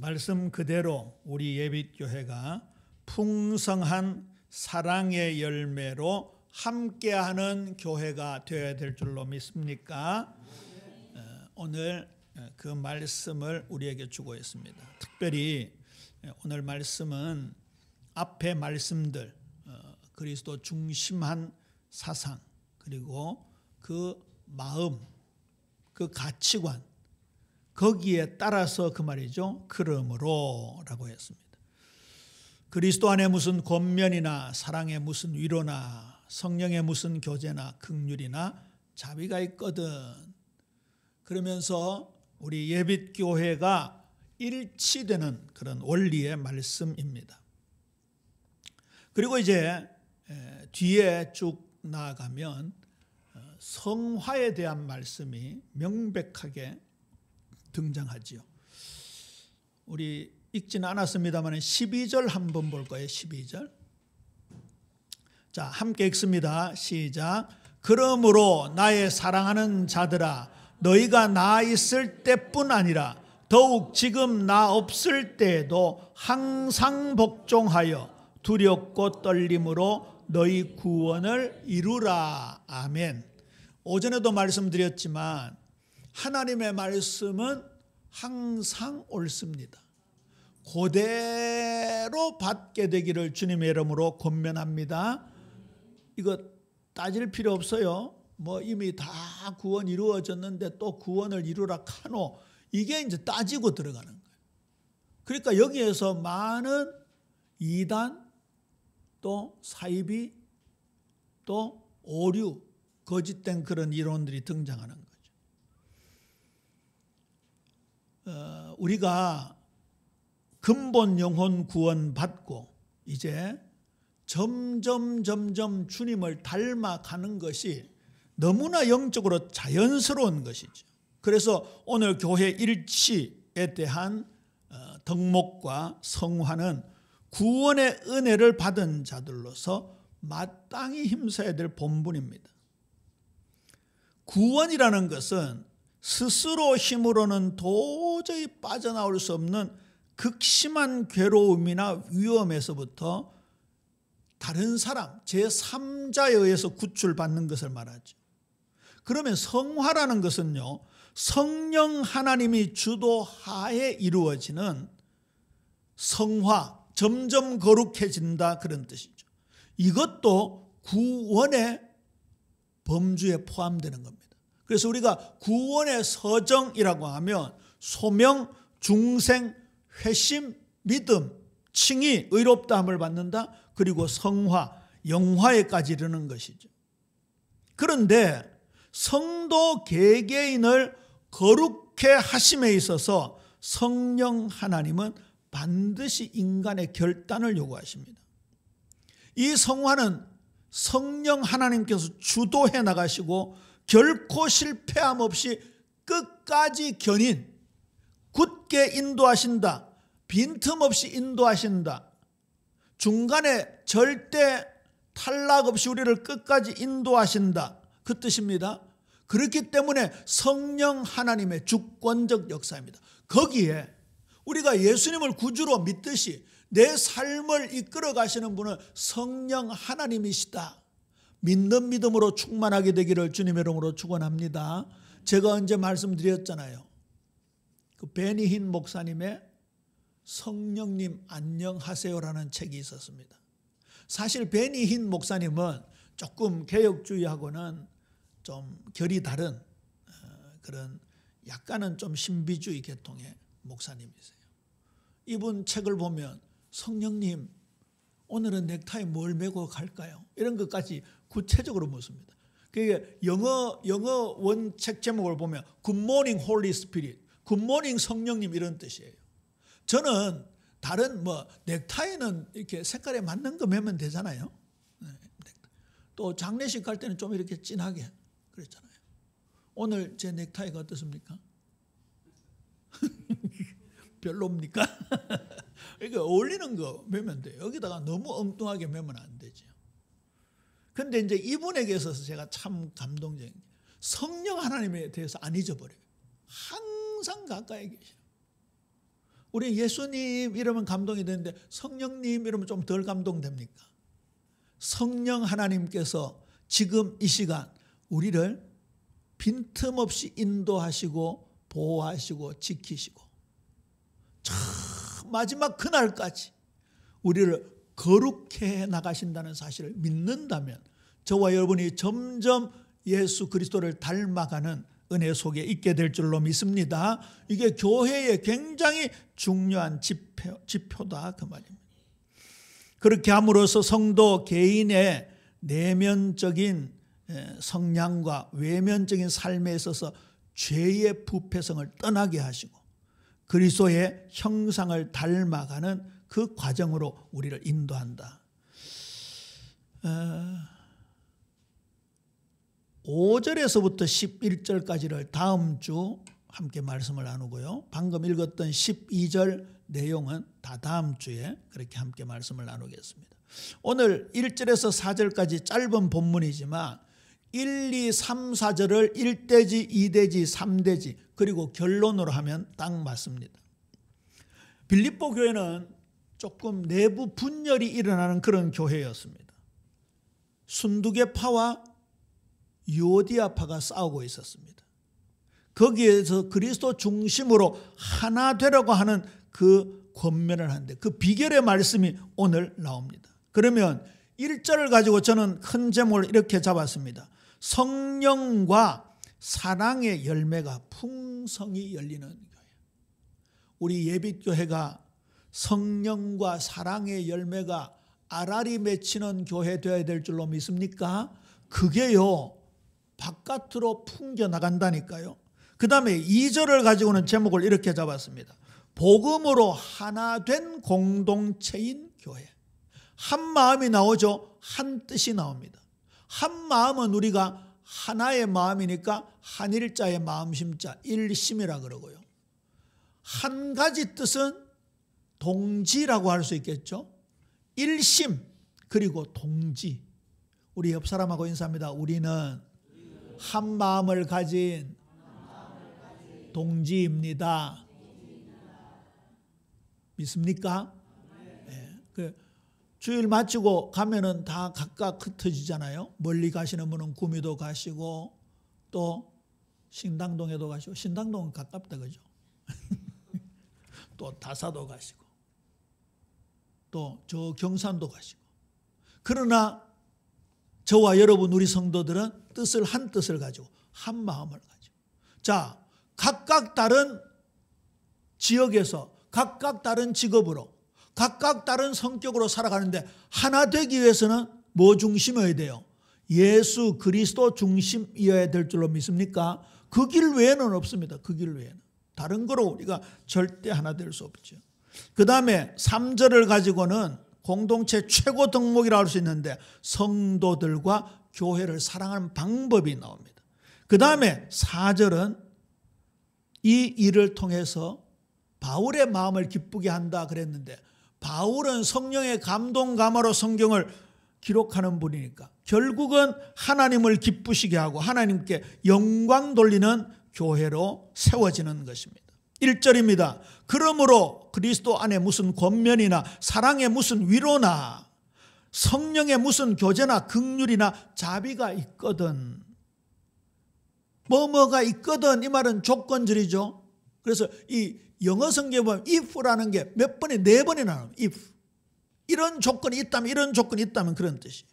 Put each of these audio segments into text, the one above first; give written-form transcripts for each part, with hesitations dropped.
말씀 그대로 우리 예빛교회가 풍성한 사랑의 열매로 함께하는 교회가 되어야 될 줄로 믿습니까? 오늘 그 말씀을 우리에게 주고 있습니다. 특별히 오늘 말씀은 앞의 말씀들, 그리스도 중심한 사상, 그리고 그 마음, 그 가치관, 거기에 따라서 그 말이죠. 그러므로 라고 했습니다. 그리스도 안에 무슨 권면이나 사랑에 무슨 위로나 성령의 무슨 교제나 긍휼이나 자비가 있거든. 그러면서 우리 예빛교회가 일치되는 그런 원리의 말씀입니다. 그리고 이제 뒤에 쭉 나아가면 성화에 대한 말씀이 명백하게 등장하지요. 우리 읽지는 않았습니다만 12절 한번 볼 거예요. 12절. 자, 함께 읽습니다. 시작. 그러므로 나의 사랑하는 자들아, 너희가 나 있을 때뿐 아니라 더욱 지금 나 없을 때에도 항상 복종하여 두렵고 떨림으로 너희 구원을 이루라. 아멘. 오전에도 말씀드렸지만 하나님의 말씀은 항상 옳습니다. 그대로 받게 되기를 주님의 이름으로 권면합니다. 이거 따질 필요 없어요. 뭐 이미 다 구원 이루어졌는데 또 구원을 이루라 카노. 이게 이제 따지고 들어가는 거예요. 그러니까 여기에서 많은 이단, 또 사이비, 또 오류, 거짓된 그런 이론들이 등장하는 거죠. 우리가 근본 영혼 구원 받고 이제 점점 주님을 닮아가는 것이 너무나 영적으로 자연스러운 것이죠. 그래서 오늘 교회 일치에 대한 덕목과 성화는 구원의 은혜를 받은 자들로서 마땅히 힘써야 될 본분입니다. 구원이라는 것은 스스로 힘으로는 도저히 빠져나올 수 없는 극심한 괴로움이나 위험에서부터 다른 사람, 제3자에 의해서 구출받는 것을 말하죠. 그러면 성화라는 것은요, 성령 하나님이 주도하에 이루어지는 성화, 점점 거룩해진다 그런 뜻이죠. 이것도 구원의 범주에 포함되는 겁니다. 그래서 우리가 구원의 서정이라고 하면 소명, 중생, 회심, 믿음, 칭의, 의롭다함을 받는다. 그리고 성화, 영화에까지 이르는 것이죠. 그런데 성도 개개인을 거룩해 하심에 있어서 성령 하나님은 반드시 인간의 결단을 요구하십니다. 이 성화는 성령 하나님께서 주도해 나가시고 결코 실패함 없이 끝까지 견인, 굳게 인도하신다. 빈틈없이 인도하신다. 중간에 절대 탈락 없이 우리를 끝까지 인도하신다. 그 뜻입니다. 그렇기 때문에 성령 하나님의 주권적 역사입니다. 거기에 우리가 예수님을 구주로 믿듯이 내 삶을 이끌어 가시는 분은 성령 하나님이시다. 믿는 믿음으로 충만하게 되기를 주님의 이름으로 축원합니다. 제가 언제 말씀드렸잖아요. 그 베니힌 목사님의 성령님 안녕하세요라는 책이 있었습니다. 사실 베니힌 목사님은 조금 개혁주의하고는 좀 결이 다른 그런 약간은 좀 신비주의 계통의 목사님이세요. 이분 책을 보면 성령님 오늘은 넥타이 뭘 메고 갈까요? 이런 것까지 구체적으로 묻습니다. 그게 영어 원책 제목을 보면 Good morning Holy Spirit, Good morning 성령님 이런 뜻이에요. 저는 다른 넥타이는 이렇게 색깔에 맞는 거 매면 되잖아요. 또 장례식 갈 때는 좀 이렇게 진하게 그랬잖아요. 오늘 제 넥타이가 어떻습니까? 별로입니까? 그러니까 어울리는 거 매면 돼요. 여기다가 너무 엉뚱하게 매면 안 되죠. 그런데 이제 이분에게 있어서 제가 참 감동적인 게 성령 하나님에 대해서 안 잊어버려요. 항상 가까이 계셔. 우리 예수님 이러면 감동이 되는데 성령님 이러면 좀 덜 감동됩니까? 성령 하나님께서 지금 이 시간 우리를 빈틈없이 인도하시고 보호하시고 지키시고 마지막 그날까지 우리를 거룩해 해 나가신다는 사실을 믿는다면 저와 여러분이 점점 예수 그리스도를 닮아가는 은혜 속에 있게 될 줄로 믿습니다. 이게 교회의 굉장히 중요한 지표다 그 말입니다. 그렇게 함으로써 성도 개인의 내면적인 성량과 외면적인 삶에 있어서 죄의 부패성을 떠나게 하시고 그리스도의 형상을 닮아가는 그 과정으로 우리를 인도한다. 5절에서부터 11절까지를 다음 주 함께 말씀을 나누고요. 방금 읽었던 12절 내용은 다 다음 주에 그렇게 함께 말씀을 나누겠습니다. 오늘 1절에서 4절까지 짧은 본문이지만 1, 2, 3, 4절을 1대지, 2대지, 3대지 그리고 결론으로 하면 딱 맞습니다. 빌립보 교회는 조금 내부 분열이 일어나는 그런 교회였습니다. 순두계파와 유오디아파가 싸우고 있었습니다. 거기에서 그리스도 중심으로 하나 되려고 하는 그 권면을 하는데 그 비결의 말씀이 오늘 나옵니다. 그러면 1절을 가지고 저는 큰 제목을 이렇게 잡았습니다. 성령과 사랑의 열매가 풍성히 열리는 교회. 우리 예빛교회가 성령과 사랑의 열매가 알알이 맺히는 교회 되어야 될 줄로 믿습니까? 그게요 바깥으로 풍겨나간다니까요. 그 다음에 2절을 가지고는 제목을 이렇게 잡았습니다. 복음으로 하나 된 공동체인 교회. 한 마음이 나오죠. 한 뜻이 나옵니다. 한 마음은 우리가 하나의 마음이니까 한일자의 마음심자 일심이라 그러고요. 한 가지 뜻은 동지라고 할 수 있겠죠. 일심 그리고 동지. 우리 옆 사람하고 인사합니다. 우리는 한 마음을 가진 동지입니다. 믿습니까? 네. 주일 마치고 가면은 다 각각 흩어지잖아요. 멀리 가시는 분은 구미도 가시고 또 신당동에도 가시고 신당동은 가깝다 그죠? 또 다사도 가시고 또 저 경산도 가시고 그러나 저와 여러분 우리 성도들은 한 뜻을 가지고 한 마음을 가지고 자 각각 다른 지역에서 각각 다른 직업으로 각각 다른 성격으로 살아가는데 하나 되기 위해서는 뭐 중심이어야 돼요? 예수 그리스도 중심이어야 될 줄로 믿습니까? 그 길 외에는 없습니다. 그 길 외에는. 다른 거로 우리가 절대 하나 될 수 없죠. 그 다음에 3절을 가지고는 공동체 최고 덕목이라고 할 수 있는데 성도들과 교회를 사랑하는 방법이 나옵니다. 그 다음에 4절은 이 일을 통해서 바울의 마음을 기쁘게 한다 그랬는데 바울은 성령의 감동 감화로 성경을 기록하는 분이니까 결국은 하나님을 기쁘시게 하고 하나님께 영광 돌리는 교회로 세워지는 것입니다. 1절입니다. 그러므로 그리스도 안에 무슨 권면이나 사랑에 무슨 위로나 성령에 무슨 교제나 긍휼이나 자비가 있거든. 뭐가 있거든 이 말은 조건절이죠. 그래서 이 영어 성경에 보면 if라는 게 몇 번에 4번이나 나옵니다. if. 이런 조건이 있다면 이런 조건이 있다면 그런 뜻이에요.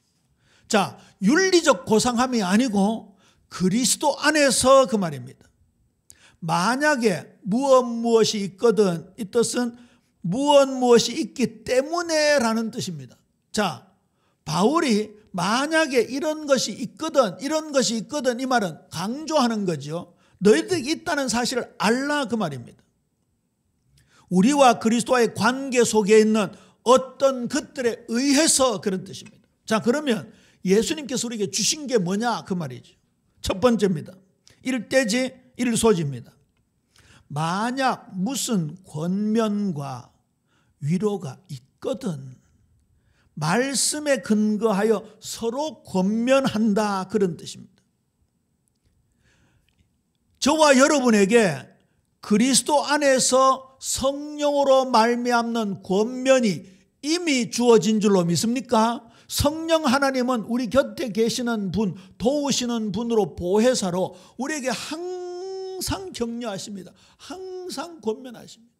자, 윤리적 고상함이 아니고 그리스도 안에서 그 말입니다. 만약에 무엇이 있거든 이 뜻은 무엇이 있기 때문에 라는 뜻입니다. 자, 바울이 만약에 이런 것이 있거든 이 말은 강조하는 거죠. 너희들이 있다는 사실을 알라 그 말입니다. 우리와 그리스도와의 관계 속에 있는 어떤 것들에 의해서 그런 뜻입니다. 자, 그러면 예수님께서 우리에게 주신 게 뭐냐 그 말이죠. 첫 번째입니다. 1대지 1소지입니다. 만약 무슨 권면과 위로가 있거든 말씀에 근거하여 서로 권면한다 그런 뜻입니다. 저와 여러분에게 그리스도 안에서 성령으로 말미암는 권면이 이미 주어진 줄로 믿습니까? 성령 하나님은 우리 곁에 계시는 분, 도우시는 분으로 보혜사로 우리에게 항상 격려하십니다. 항상 권면하십니다.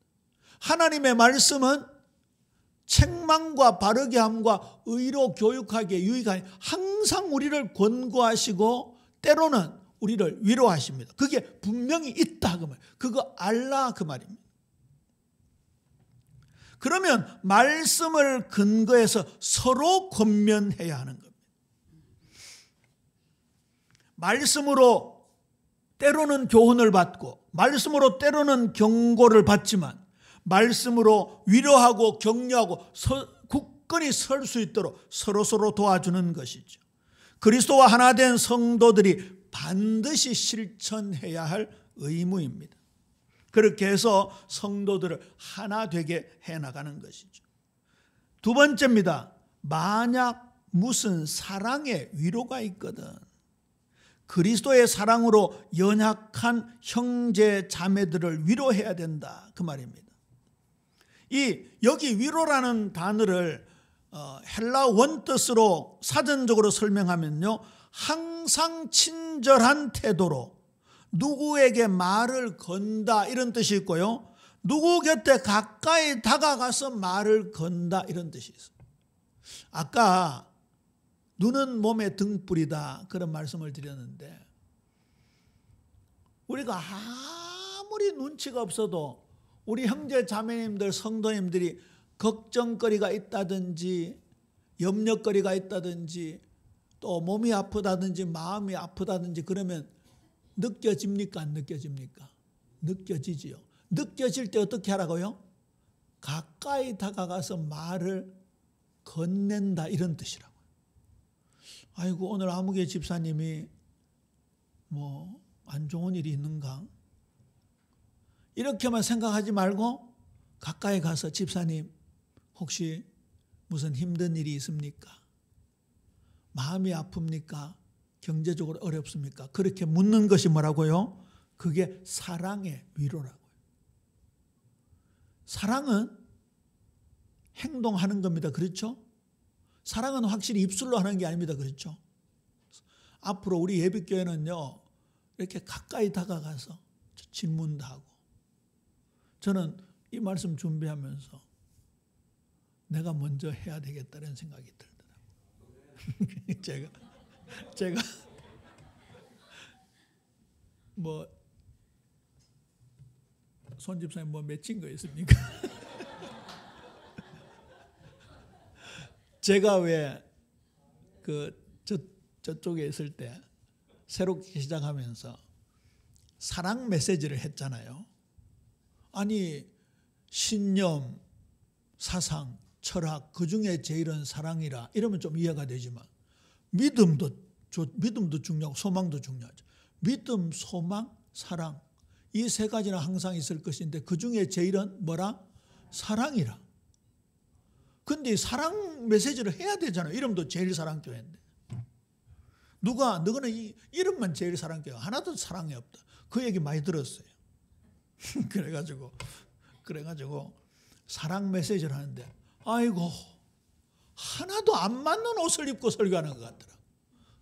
하나님의 말씀은 책망과 바르게 함과 의로 교육하기에 유익하니 항상 우리를 권고하시고 때로는 우리를 위로하십니다. 그게 분명히 있다 그 말. 그거 알라 그 말입니다. 그러면 말씀을 근거해서 서로 권면해야 하는 겁니다. 말씀으로 때로는 교훈을 받고 말씀으로 때로는 경고를 받지만 말씀으로 위로하고 격려하고 굳건히 설 수 있도록 서로서로 도와주는 것이죠. 그리스도와 하나 된 성도들이 반드시 실천해야 할 의무입니다. 그렇게 해서 성도들을 하나 되게 해나가는 것이죠. 두 번째입니다. 만약 무슨 사랑의 위로가 있거든 그리스도의 사랑으로 연약한 형제 자매들을 위로해야 된다 그 말입니다. 여기 위로라는 단어를 헬라 원뜻으로 사전적으로 설명하면요, 항상 친절한 태도로 누구에게 말을 건다 이런 뜻이 있고요, 누구 곁에 가까이 다가가서 말을 건다 이런 뜻이 있어요. 아까 눈은 몸의 등불이다 그런 말씀을 드렸는데 우리가 아무리 눈치가 없어도 우리 형제 자매님들 성도님들이 걱정거리가 있다든지 염려거리가 있다든지 또 몸이 아프다든지 마음이 아프다든지 그러면 느껴집니까 안 느껴집니까? 느껴지지요. 느껴질 때 어떻게 하라고요? 가까이 다가가서 말을 건넨다 이런 뜻이라고요. 아이고 오늘 아무개 집사님이 뭐 안 좋은 일이 있는가? 이렇게만 생각하지 말고 가까이 가서 집사님 혹시 무슨 힘든 일이 있습니까? 마음이 아픕니까? 경제적으로 어렵습니까? 그렇게 묻는 것이 뭐라고요? 그게 사랑의 위로라고요. 사랑은 행동하는 겁니다. 그렇죠? 사랑은 확실히 입술로 하는 게 아닙니다. 그렇죠? 앞으로 우리 예비교회는요 이렇게 가까이 다가가서 질문도 하고 저는 이 말씀 준비하면서 내가 먼저 해야 되겠다는 생각이 들더라고요. 제가 뭐 손 집사님 뭐 맺힌 거 있습니까? 제가 왜 저쪽에 있을 때 새롭게 시작하면서 사랑 메시지를 했잖아요. 아니 신념, 사상, 철학 그 중에 제일은 사랑이라 이러면 좀 이해가 되지만 믿음도 중요하고 소망도 중요하죠. 믿음, 소망, 사랑 이 세 가지는 항상 있을 것인데 그 중에 제일은 뭐라? 사랑이라. 근데 사랑 메시지를 해야 되잖아요. 이름도 제일사랑교회인데 너는 이 이름만 제일사랑교회 하나도 사랑이 없다. 그 얘기 많이 들었어요. 그래가지고 사랑 메시지를 하는데 아이고 하나도 안 맞는 옷을 입고 설교하는 것 같더라.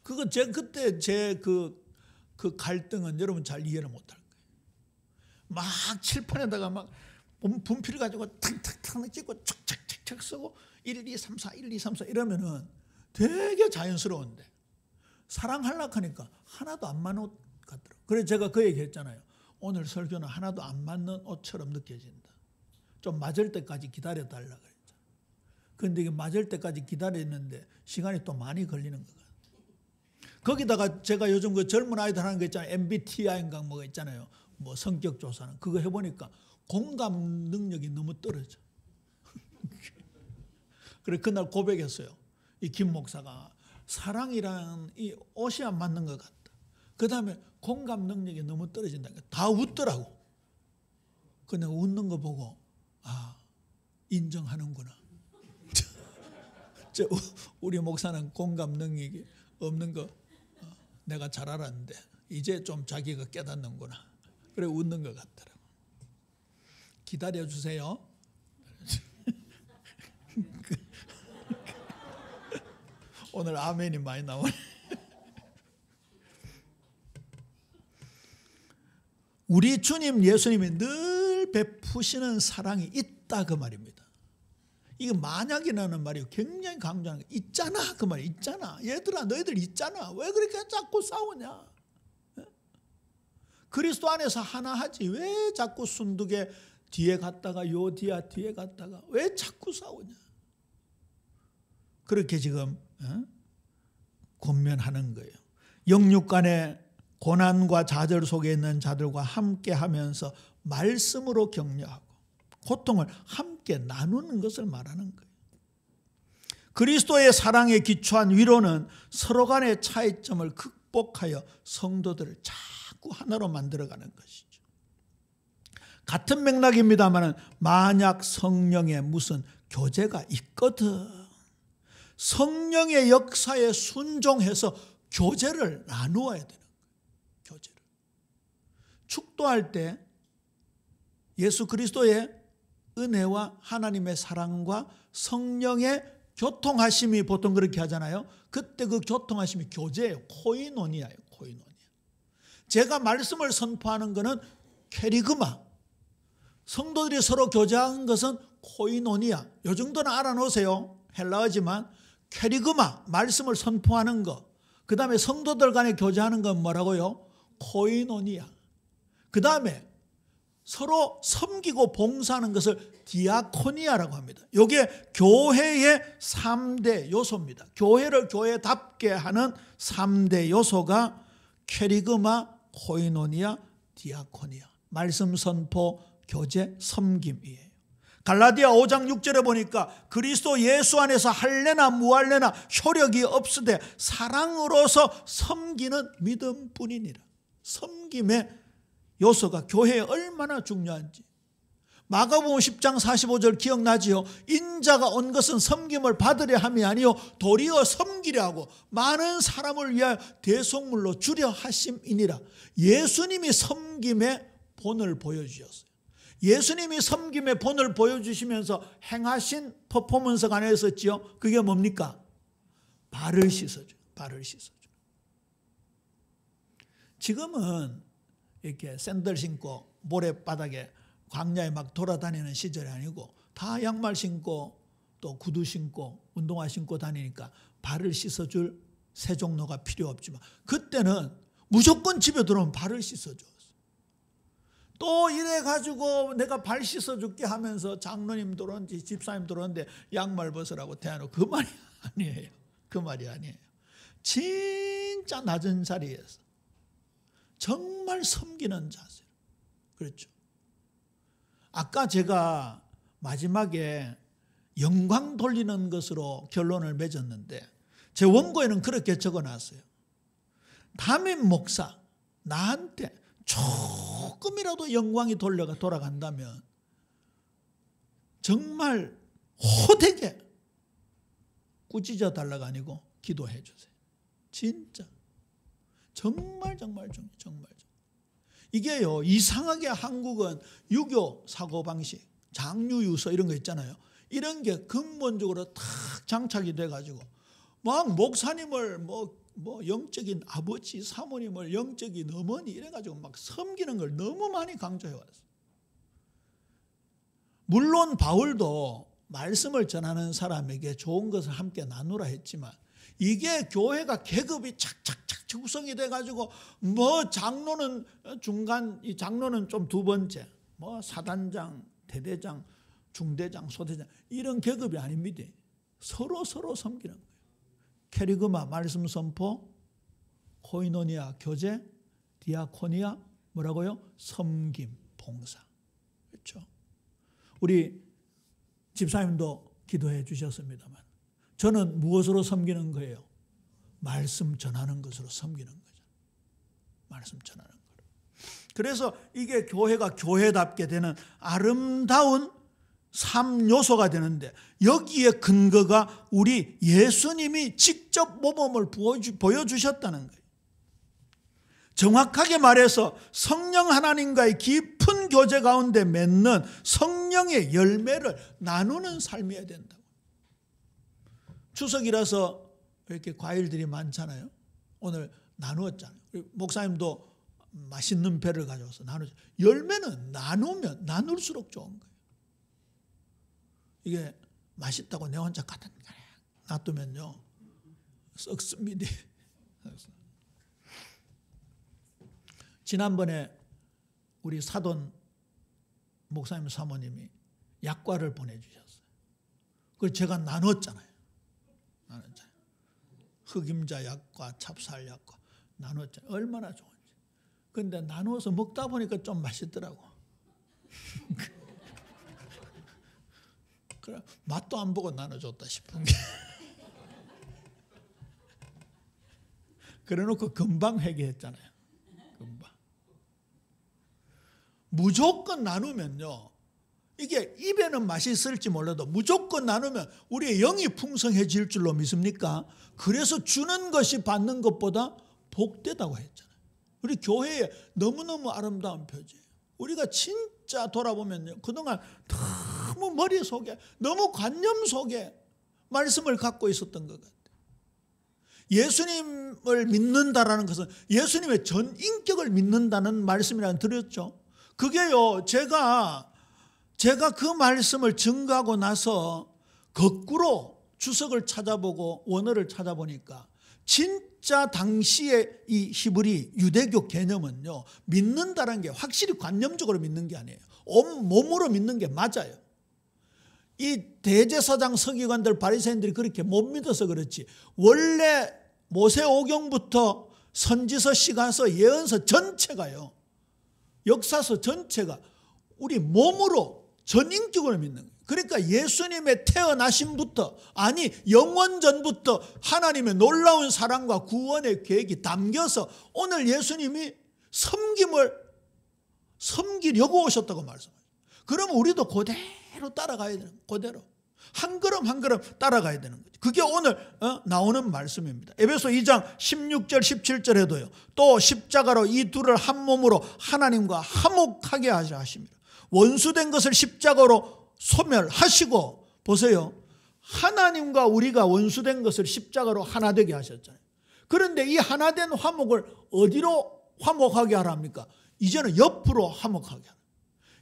그거 그때 그 갈등은 여러분 잘 이해를 못할 거예요. 막 칠판에다가 막 분필 가지고 탁탁탁 찍고 척척척척 쓰고 1, 2, 3, 4 1, 2, 3, 4 이러면은 되게 자연스러운데 사랑하려고 하니까 하나도 안 맞는 옷 같더라고요. 그래서 제가 그 얘기 했잖아요. 오늘 설교는 하나도 안 맞는 옷처럼 느껴진다. 좀 맞을 때까지 기다려달라 그랬죠. 그런데 이게 맞을 때까지 기다렸는데 시간이 또 많이 걸리는 것 같아요. 거기다가 제가 요즘 그 젊은 아이들 하는 거 있잖아요. MBTI인가 뭐가 있잖아요. 뭐 성격 조사는 그거 해보니까 공감 능력이 너무 떨어져. 그래 그날 고백했어요. 이 김 목사가 사랑이란 이 옷이 안 맞는 것 같다. 그 다음에 공감 능력이 너무 떨어진다니까 다 웃더라고. 근데 웃는 거 보고 인정하는구나. 우리 목사는 공감 능력이 없는 거 내가 잘 알았는데 이제 좀 자기가 깨닫는구나. 그래 웃는 것 같더라고. 기다려 주세요. 오늘 아멘이 많이 나오네. 우리 주님 예수님이 늘 베푸시는 사랑이 있다 그 말입니다. 이게 만약이라는 말이 굉장히 강조하는 게 있잖아 그 말이 있잖아. 얘들아 너희들 있잖아. 왜 그렇게 자꾸 싸우냐. 그리스도 안에서 하나 하지 왜 자꾸 순두개 뒤에 갔다가 요 뒤에 갔다가 왜 자꾸 싸우냐. 그렇게 지금 권면하는 거예요. 영육 간의 고난과 좌절 속에 있는 자들과 함께 하면서 말씀으로 격려하고 고통을 함께 나누는 것을 말하는 거예요. 그리스도의 사랑에 기초한 위로는 서로 간의 차이점을 극복하여 성도들을 자꾸 하나로 만들어가는 것이죠. 같은 맥락입니다만 만약 성령에 무슨 교제가 있거든 성령의 역사에 순종해서 교제를 나누어야 되는 거예요. 교제를. 축도할 때 예수 그리스도의 은혜와 하나님의 사랑과 성령의 교통하심이 보통 그렇게 하잖아요. 그때 그 교통하심이 교제예요. 코이노니아예요. 코이노니아. 제가 말씀을 선포하는 것은 캐리그마. 성도들이 서로 교제하는 것은 코이노니아. 이 정도는 알아놓으세요. 헬라어지만 캐리그마, 말씀을 선포하는 것. 그 다음에 성도들 간에 교제하는 건 뭐라고요? 코이노니아. 그 다음에 서로 섬기고 봉사하는 것을 디아코니아라고 합니다. 이게 교회의 3대 요소입니다. 교회를 교회답게 하는 3대 요소가 캐리그마, 코이노니아, 디아코니아. 말씀 선포, 교제, 섬김이에요. 갈라디아 5장 6절에 보니까 그리스도 예수 안에서 할례나 무할례나 효력이 없으되 사랑으로서 섬기는 믿음뿐이니라. 섬김의 요소가 교회에 얼마나 중요한지. 마가복음 10장 45절 기억나지요? 인자가 온 것은 섬김을 받으려 함이 아니요 도리어 섬기려 하고 많은 사람을 위하여 대속물로 주려 하심이니라. 예수님이 섬김의 본을 보여주셨어요. 예수님이 섬김의 본을 보여주시면서 행하신 퍼포먼스가 하나 있었지요. 그게 뭡니까? 발을 씻어줘. 발을 씻어줘. 지금은 이렇게 샌들 신고 모래바닥에 광야에 막 돌아다니는 시절이 아니고 다 양말 신고 또 구두 신고 운동화 신고 다니니까 발을 씻어줄 세종로가 필요 없지만 그때는 무조건 집에 들어오면 발을 씻어줘. 또 이래가지고 내가 발 씻어줄게 하면서 장로님 들어오는지 집사님 들어오는데 양말 벗으라고 대하노. 그 말이 아니에요. 그 말이 아니에요. 진짜 낮은 자리에서 정말 섬기는 자세. 그렇죠. 아까 제가 마지막에 영광 돌리는 것으로 결론을 맺었는데 제 원고에는 그렇게 적어놨어요. 담임 목사 나한테 조금이라도 영광이 돌아간다면 정말 호되게 꾸짖어 달라가 아니고 기도해 주세요. 진짜 정말 이게요 이상하게 한국은 유교 사고방식 장유유서 이런 거 있잖아요. 이런 게 근본적으로 탁 장착이 돼가지고 막 목사님을 뭐 영적인 아버지 사모님을 영적인 어머니 이래가지고 막 섬기는 걸 너무 많이 강조해 왔어요. 물론 바울도 말씀을 전하는 사람에게 좋은 것을 함께 나누라 했지만 이게 교회가 계급이 착착착 구성이 돼가지고 뭐 장로는 중간, 이 장로는 좀 두 번째, 뭐 사단장, 대대장, 중대장, 소대장 이런 계급이 아닙니다. 서로 섬기는 거예요. 캐리그마 말씀 선포, 코이노니아 교제, 디아코니아 뭐라고요? 섬김, 봉사. 그렇죠? 우리 집사님도 기도해 주셨습니다만 저는 무엇으로 섬기는 거예요? 말씀 전하는 것으로 섬기는 거죠. 말씀 전하는 거로. 그래서 이게 교회가 교회답게 되는 아름다운 3요소가 되는데 여기에 근거가 우리 예수님이 직접 모범을 보여주셨다는 거예요. 정확하게 말해서 성령 하나님과의 깊은 교제 가운데 맺는 성령의 열매를 나누는 삶이어야 된다고. 추석이라서 이렇게 과일들이 많잖아요. 오늘 나누었잖아요. 목사님도 맛있는 배를 가져와서 나누죠. 열매는 나누면 나눌수록 좋은 거예요. 이게 맛있다고 내 혼자 갖다 놔두면요 썩습니다. 지난번에 우리 사돈 목사님 사모님이 약과를 보내주셨어요. 그걸 제가 나눴잖아요. 흑임자 약과, 찹쌀 약과 나눴잖아요. 얼마나 좋은지. 그런데 나누어서 먹다 보니까 좀 맛있더라고. 그래, 맛도 안 보고 나눠줬다 싶은 게. 그래놓고 금방 회개했잖아요. 금방. 무조건 나누면요, 이게 입에는 맛이 있을지 몰라도 무조건 나누면 우리의 영이 풍성해질 줄로 믿습니까? 그래서 주는 것이 받는 것보다 복되다고 했잖아요. 우리 교회에 너무너무 아름다운 표지예요. 우리가 진짜 돌아보면요, 그동안 너무 머릿속에, 너무 관념 속에 말씀을 갖고 있었던 것 같아요. 예수님을 믿는다라는 것은 예수님의 전 인격을 믿는다는 말씀이라는 들었죠. 그게요, 제가 그 말씀을 증거하고 나서 거꾸로 주석을 찾아보고 원어를 찾아보니까 진짜 당시의 이 히브리 유대교 개념은요, 믿는다는 게 확실히 관념적으로 믿는 게 아니에요. 온몸으로 믿는 게 맞아요. 이 대제사장 서기관들 바리새인들이 그렇게 못 믿어서 그렇지, 원래 모세오경부터 선지서, 시가서, 예언서 전체가요, 역사서 전체가 우리 몸으로 전인격으로 믿는 거예요. 그러니까 예수님의 태어나심부터, 아니 영원전부터 하나님의 놀라운 사랑과 구원의 계획이 담겨서 오늘 예수님이 섬기려고 오셨다고 말씀하세요. 그러면 우리도 그대로 따라가야 되는 거예요. 그대로 한 걸음 한 걸음 따라가야 되는 거죠. 그게 오늘 나오는 말씀입니다. 에베소 2장 16절 17절에도요, 또 십자가로 이 둘을 한 몸으로 하나님과 화목하게 하자 하십니다. 원수된 것을 십자가로 소멸하시고, 보세요, 하나님과 우리가 원수된 것을 십자가로 하나 되게 하셨잖아요. 그런데 이 하나된 화목을 어디로 화목하게 하랍니까? 이제는 옆으로 화목하게 하라.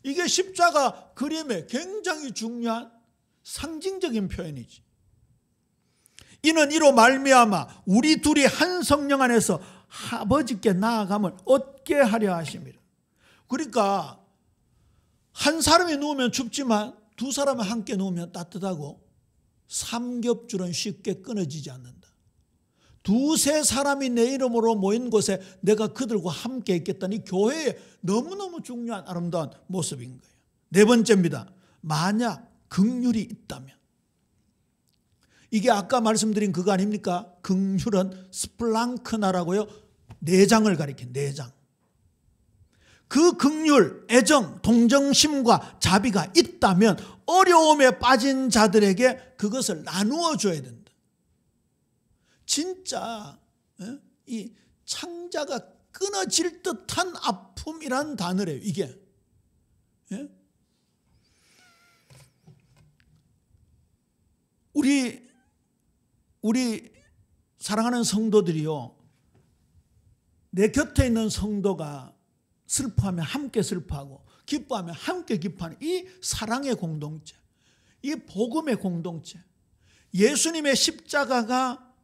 이게 십자가 그림의 굉장히 중요한 상징적인 표현이지. 이는 이로 말미암아 우리 둘이 한 성령 안에서 아버지께 나아감을 얻게 하려 하심이라. 그러니까 한 사람이 누우면 춥지만 두 사람이 함께 누우면 따뜻하고, 삼겹줄은 쉽게 끊어지지 않는다. 두세 사람이 내 이름으로 모인 곳에 내가 그들과 함께 있겠다는 이 교회의 너무너무 중요한 아름다운 모습인 거예요. 네 번째입니다. 만약 긍휼이 있다면. 이게 아까 말씀드린 그거 아닙니까? 긍휼은 스플랑크나라고요, 내장을 가리킨 내장. 그 긍휼, 애정, 동정심과 자비가 있다면 어려움에 빠진 자들에게 그것을 나누어 줘야 된다. 진짜 이 창자가 끊어질 듯한 아픔이란 단어래요, 이게. 우리 사랑하는 성도들이요, 내 곁에 있는 성도가 슬퍼하면 함께 슬퍼하고 기뻐하면 함께 기뻐하는 이 사랑의 공동체, 이 복음의 공동체, 예수님의 십자가가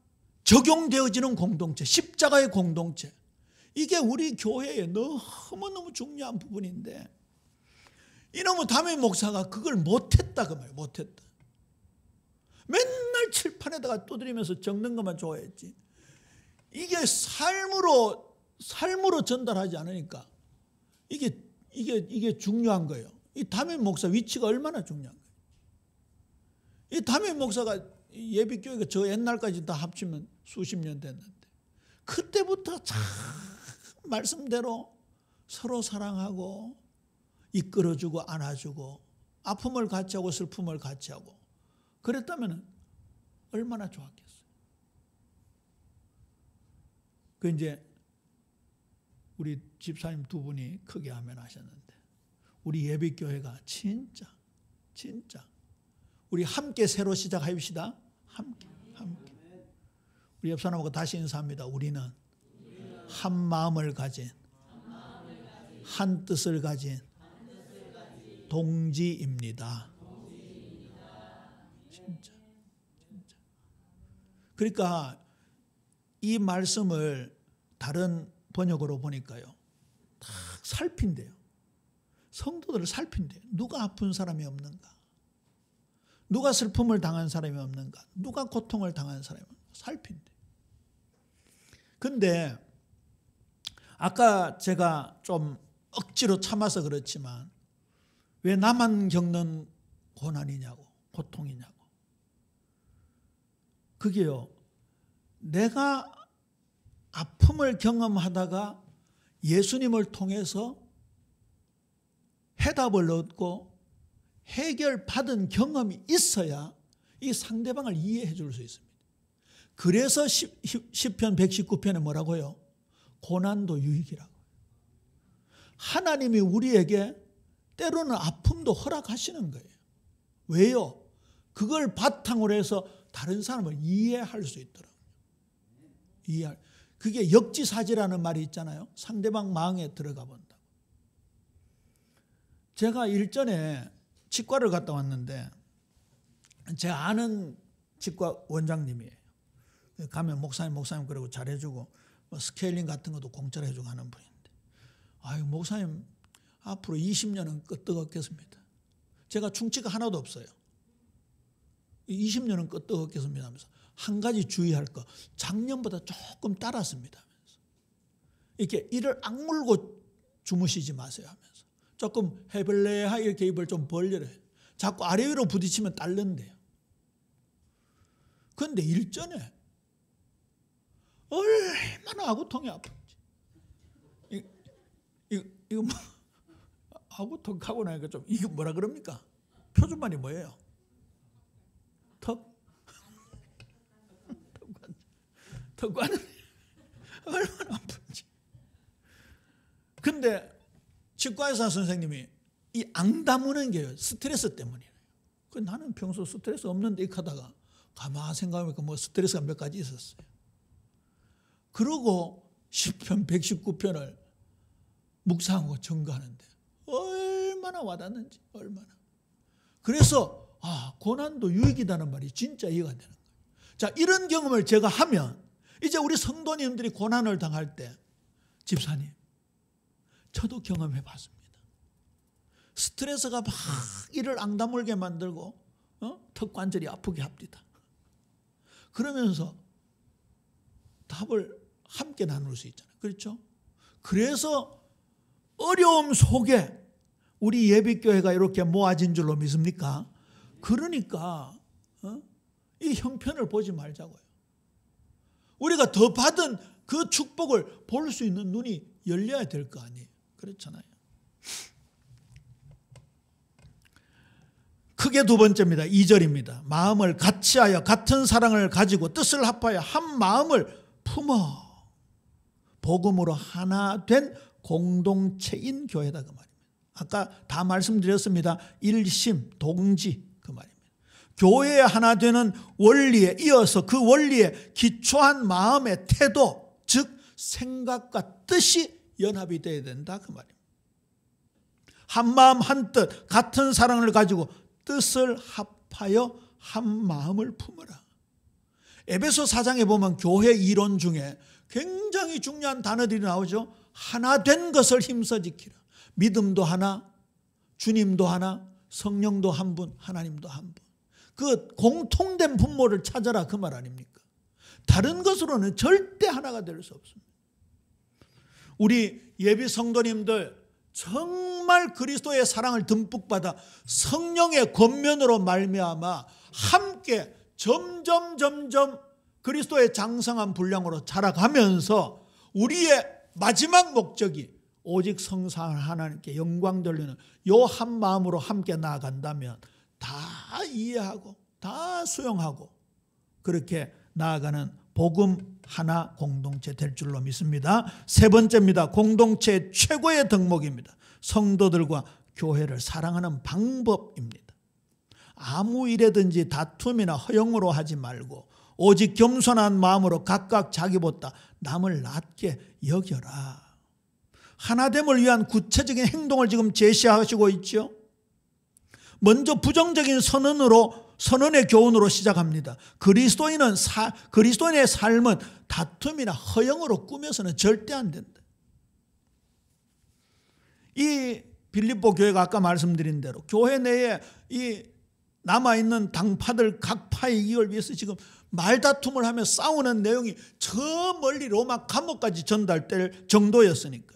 적용되어지는 공동체, 십자가의 공동체, 이게 우리 교회의 너무너무 중요한 부분인데, 이놈의 담임 목사가 그걸 못했다 그 말이에요. 못했다. 맨날 칠판에다가 두드리면서 적는 것만 좋아했지, 이게 삶으로 전달하지 않으니까 이게 중요한 거예요. 이 담임 목사 위치가 얼마나 중요한 거예요. 이 담임 목사가 예비교회가 저 옛날까지 다 합치면 수십 년 됐는데, 그때부터 참 말씀대로 서로 사랑하고 이끌어주고 안아주고 아픔을 같이 하고 슬픔을 같이 하고 그랬다면 얼마나 좋았겠어요. 그 이제 우리 집사님 두 분이 크게 아멘 하셨는데 우리 예비교회가 진짜 우리 함께 새로 시작합시다. 함께. 우리 옆 사람하고 다시 인사합니다. 우리는 한 마음을 가진 한 뜻을 가진 동지입니다. 진짜. 그러니까 이 말씀을 다른 번역으로 보니까요, 딱 살핀대요. 성도들을 살핀대요. 누가 아픈 사람이 없는가? 누가 슬픔을 당한 사람이 없는가? 누가 고통을 당한 사람이 없는가? 살핀대. 근데 아까 제가 좀 억지로 참아서 그렇지만 왜 나만 겪는 고난이냐고, 고통이냐고. 그게요, 내가 아픔을 경험하다가 예수님을 통해서 해답을 얻고 해결받은 경험이 있어야 이 상대방을 이해해 줄 수 있습니다. 그래서 시편 119편에 뭐라고요? 고난도 유익이라고. 하나님이 우리에게 때로는 아픔도 허락하시는 거예요. 왜요? 그걸 바탕으로 해서 다른 사람을 이해할 수 있더라고요. 그게 역지사지라는 말이 있잖아요. 상대방 마음에 들어가 본다. 제가 일전에 치과를 갔다 왔는데 제 아는 치과 원장님이에요. 가면 목사님 그러고 잘해주고 스케일링 같은 것도 공짜로 해주고 하는 분인데, 아유 목사님 앞으로 20년은 끄떡없겠습니다. 제가 충치가 하나도 없어요. 20년은 끄떡없겠습니다 하면서 한 가지 주의할 거, 작년보다 조금 따랐습니다 하면서, 이렇게 이를 악물고 주무시지 마세요 하면서, 조금 해볼래야 이렇게 입을 좀 벌려라. 자꾸 아래 위로 부딪히면 딸른대요. 그런데 일전에 얼마나 아구통이 아픈지. 이거 뭐 아구통 하고 나니까 좀, 이게 뭐라 그럽니까? 표준말이 뭐예요? 턱관은 얼마나 아픈지. 근데 치과의사 선생님이 이 앙다무는 게 스트레스 때문이에요. 나는 평소 스트레스 없는데 이렇게 하다가 가만히 생각해보니까 뭐 스트레스가 몇 가지 있었어요. 그러고 시편 119편을 묵상하고 증거하는데 얼마나 와닿는지, 얼마나. 그래서 고난도 유익이라는 말이 진짜 이해가 되는 거예요. 자, 이런 경험을 제가 하면 이제 우리 성도님들이 고난을 당할 때, 집사님, 저도 경험해 봤습니다. 스트레스가 막 이를 앙다물게 만들고 턱관절이 아프게 합니다. 그러면서 답을 함께 나눌 수 있잖아요. 그렇죠? 그래서 어려움 속에 우리 예비교회가 이렇게 모아진 줄로 믿습니까? 그러니까 이 형편을 보지 말자고요. 우리가 더 받은 그 축복을 볼 수 있는 눈이 열려야 될 거 아니에요. 그렇잖아요. 크게 두 번째입니다. 2절입니다. 마음을 같이하여 같은 사랑을 가지고 뜻을 합하여 한 마음을 품어 복음으로 하나 된 공동체인 교회다, 그 말입니다. 아까 다 말씀드렸습니다. 일심, 동지, 그 말입니다. 교회에 하나 되는 원리에 이어서 그 원리에 기초한 마음의 태도, 즉 생각과 뜻이 연합이 되어야 된다, 그 말입니다. 한 마음 한 뜻, 같은 사랑을 가지고 뜻을 합하여 한 마음을 품어라. 에베소 4장에 보면 교회 이론 중에 굉장히 중요한 단어들이 나오죠. 하나 된 것을 힘써 지키라. 믿음도 하나, 주님도 하나, 성령도 한 분, 하나님도 한 분. 그 공통된 분모를 찾아라, 그 말 아닙니까? 다른 것으로는 절대 하나가 될 수 없습니다. 우리 예비 성도님들 정말 그리스도의 사랑을 듬뿍 받아 성령의 권면으로 말미암아 함께 점점 그리스도의 장성한 분량으로 자라가면서 우리의 마지막 목적이 오직 성삼 하나님께 영광 돌리는 요 한 마음으로 함께 나아간다면 다 이해하고 다 수용하고 그렇게 나아가는 복음 하나 공동체 될 줄로 믿습니다. 세 번째입니다. 공동체의 최고의 덕목입니다. 성도들과 교회를 사랑하는 방법입니다. 아무 일에든지 다툼이나 허영으로 하지 말고 오직 겸손한 마음으로 각각 자기보다 남을 낮게 여겨라. 하나됨을 위한 구체적인 행동을 지금 제시하시고 있죠. 먼저 부정적인 선언의 교훈으로 시작합니다. 그리스도인의 삶은 다툼이나 허영으로 꾸며서는 절대 안 된다. 이 빌립보 교회가 아까 말씀드린 대로 교회 내에 이 남아있는 당파들 각 파의 이익을 위해서 지금 말다툼을 하며 싸우는 내용이 저 멀리 로마 감옥까지 전달될 정도였으니까요.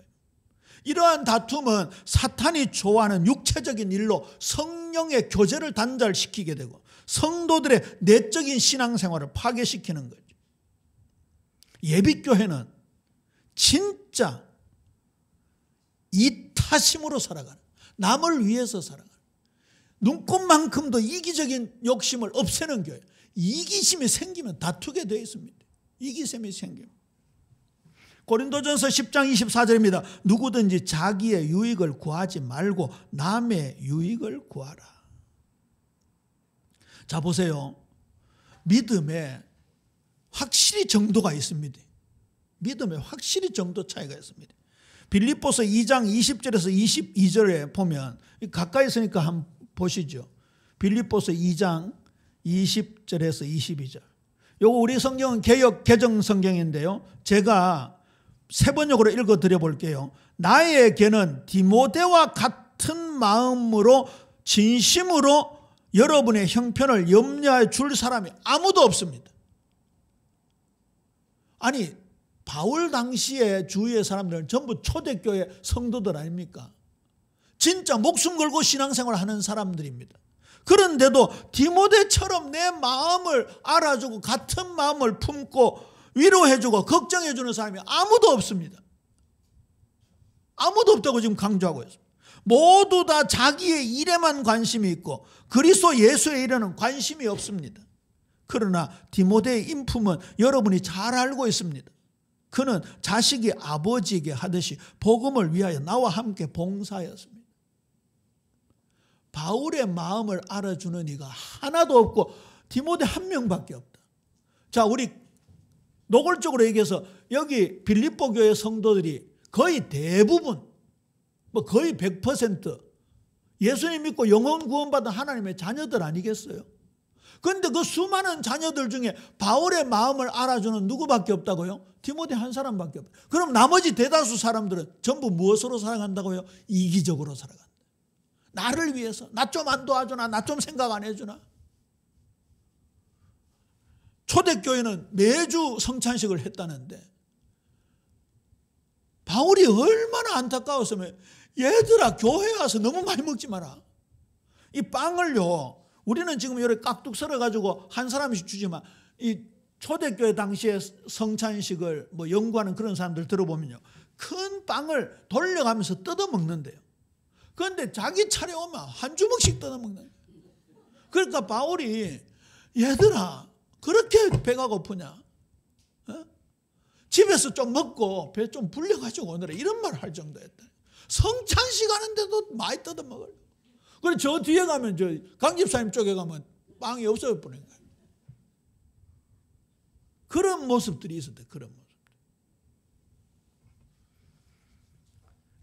이러한 다툼은 사탄이 좋아하는 육체적인 일로 성령의 교제를 단절시키게 되고 성도들의 내적인 신앙생활을 파괴시키는 거죠. 예비교회는 진짜 이타심으로 살아가는, 남을 위해서 살아가는, 눈꽃만큼도 이기적인 욕심을 없애는 교회. 이기심이 생기면 다투게 되어 있습니다. 이기심이 생기면. 고린도전서 10장 24절입니다. 누구든지 자기의 유익을 구하지 말고 남의 유익을 구하라. 자, 보세요. 믿음에 확실히 정도가 있습니다. 믿음에 확실히 정도 차이가 있습니다. 빌립보서 2장 20절에서 22절에 보면, 가까이 있으니까 한번 보시죠. 빌립보서 2장 20절에서 22절. 요거 우리 성경은 개역 개정 성경인데요. 제가 세 번역으로 읽어드려 볼게요. 나에게는 디모데와 같은 마음으로 진심으로 여러분의 형편을 염려해 줄 사람이 아무도 없습니다. 아니, 바울 당시에 주위의 사람들은 전부 초대교회 성도들 아닙니까? 진짜 목숨 걸고 신앙생활을 하는 사람들입니다. 그런데도 디모데처럼 내 마음을 알아주고 같은 마음을 품고 위로해주고 걱정해주는 사람이 아무도 없습니다. 아무도 없다고 지금 강조하고 있습니다. 모두 다 자기의 일에만 관심이 있고 그리스도 예수의 일에는 관심이 없습니다. 그러나 디모데의 인품은 여러분이 잘 알고 있습니다. 그는 자식이 아버지에게 하듯이 복음을 위하여 나와 함께 봉사하였습니다. 바울의 마음을 알아주는 이가 하나도 없고 디모데 한 명밖에 없다. 자, 우리 노골적으로 얘기해서 여기 빌립보 교회 성도들이 거의 대부분, 거의 100% 예수님 믿고 영혼 구원받은 하나님의 자녀들 아니겠어요? 그런데 그 수많은 자녀들 중에 바울의 마음을 알아주는 누구밖에 없다고요? 디모데 한 사람밖에 없다. 그럼 나머지 대다수 사람들은 전부 무엇으로 살아간다고요? 이기적으로 살아간다. 나를 위해서, 나 좀 안 도와주나, 나 좀 생각 안 해주나. 초대교회는 매주 성찬식을 했다는데 바울이 얼마나 안타까웠으면, 얘들아 교회에 와서 너무 많이 먹지 마라. 이 빵을요, 우리는 지금 이렇게 깍둑 썰어가지고 한 사람씩 주지만 이 초대교회 당시에 성찬식을 연구하는 그런 사람들 들어보면요, 큰 빵을 돌려가면서 뜯어먹는데요. 그런데 자기 차례 오면 한 주먹씩 뜯어먹는 거예요. 그러니까 바울이, 얘들아 그렇게 배가 고프냐? 어? 집에서 좀 먹고 배 좀 불려가지고 오느라, 이런 말을 할 정도였다. 성찬식 하는데도 많이 뜯어먹을. 그래 저 뒤에 가면, 저 강집사님 쪽에 가면 빵이 없어져 버린 거예요. 그런 모습들이 있었대. 그런 모습.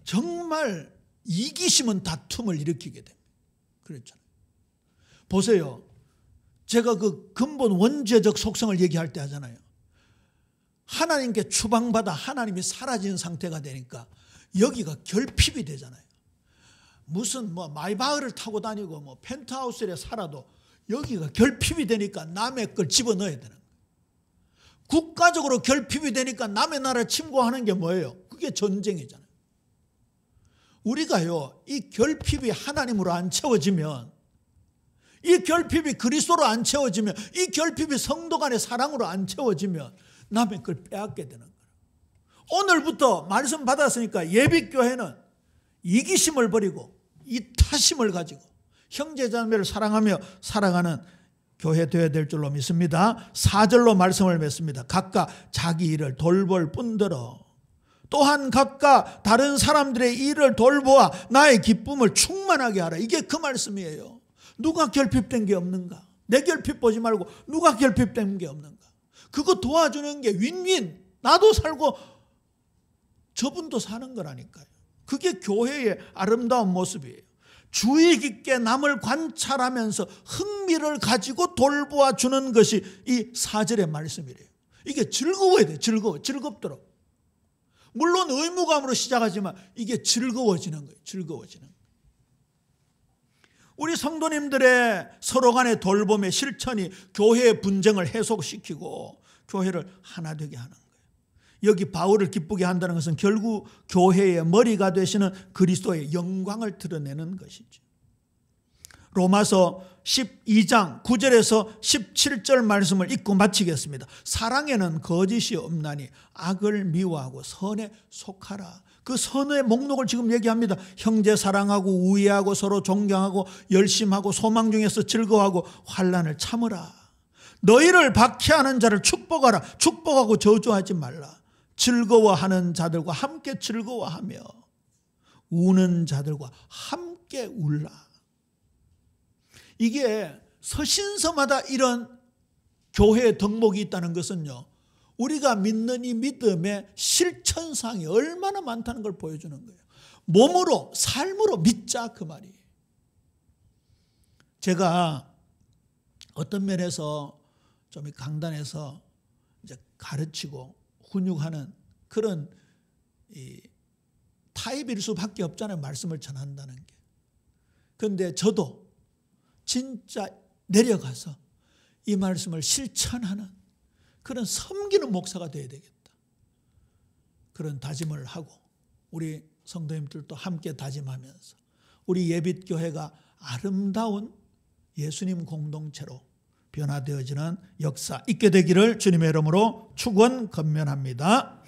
정말 이기심은 다툼을 일으키게 됩니다. 그렇잖아요. 보세요. 제가 그 근본 원죄적 속성을 얘기할 때 하잖아요. 하나님께 추방받아 하나님이 사라진 상태가 되니까 여기가 결핍이 되잖아요. 무슨 마이바흐를 타고 다니고 펜트하우스에 살아도 여기가 결핍이 되니까 남의 걸 집어넣어야 되는 거예요. 국가적으로 결핍이 되니까 남의 나라 침공하는 게 뭐예요? 그게 전쟁이잖아요. 우리가요, 이 결핍이 하나님으로 안 채워지면, 이 결핍이 그리스도로 안 채워지면, 이 결핍이 성도 간의 사랑으로 안 채워지면 남의 걸 빼앗게 되는 거예요. 오늘부터 말씀 받았으니까 예비교회는 이기심을 버리고 이타심을 가지고 형제자매를 사랑하며 살아가는 교회 되어야 될 줄로 믿습니다. 4절로 말씀을 맺습니다. 각각 자기 일을 돌볼 뿐더러 또한 각각 다른 사람들의 일을 돌보아 나의 기쁨을 충만하게 하라. 이게 그 말씀이에요. 누가 결핍된 게 없는가? 내 결핍 보지 말고 누가 결핍된 게 없는가? 그거 도와주는 게 윈윈. 나도 살고 저분도 사는 거라니까요. 그게 교회의 아름다운 모습이에요. 주의 깊게 남을 관찰하면서 흥미를 가지고 돌보아 주는 것이 이 4절의 말씀이래요. 이게 즐거워야 돼요. 즐겁도록. 물론 의무감으로 시작하지만 이게 즐거워지는 거예요. 즐거워지는 거예요. 우리 성도님들의 서로 간의 돌봄의 실천이 교회의 분쟁을 해소시키고 교회를 하나 되게 하는 거예요. 여기 바울을 기쁘게 한다는 것은 결국 교회의 머리가 되시는 그리스도의 영광을 드러내는 것이죠. 로마서 12장 9절에서 17절 말씀을 읽고 마치겠습니다. 사랑에는 거짓이 없나니 악을 미워하고 선에 속하라. 그 선의 목록을 지금 얘기합니다. 형제 사랑하고 우애하고 서로 존경하고 열심하고 소망 중에서 즐거워하고 환난을 참으라. 너희를 박해하는 자를 축복하라. 축복하고 저주하지 말라. 즐거워하는 자들과 함께 즐거워하며 우는 자들과 함께 울라. 이게 서신서마다 이런 교회의 덕목이 있다는 것은요, 우리가 믿는 이 믿음의 실천상이 얼마나 많다는 걸 보여주는 거예요. 몸으로 삶으로 믿자 그 말이에요. 제가 어떤 면에서 좀 강단에서 이제 가르치고 훈육하는 그런 타입일 수밖에 없잖아요. 말씀을 전한다는 게. 그런데 저도 진짜 내려가서 이 말씀을 실천하는 그런 섬기는 목사가 되어야 되겠다. 그런 다짐을 하고 우리 성도님들도 함께 다짐하면서 우리 예빛교회가 아름다운 예수님 공동체로 변화되어지는 역사 있게 되기를 주님의 이름으로 축원 건면합니다.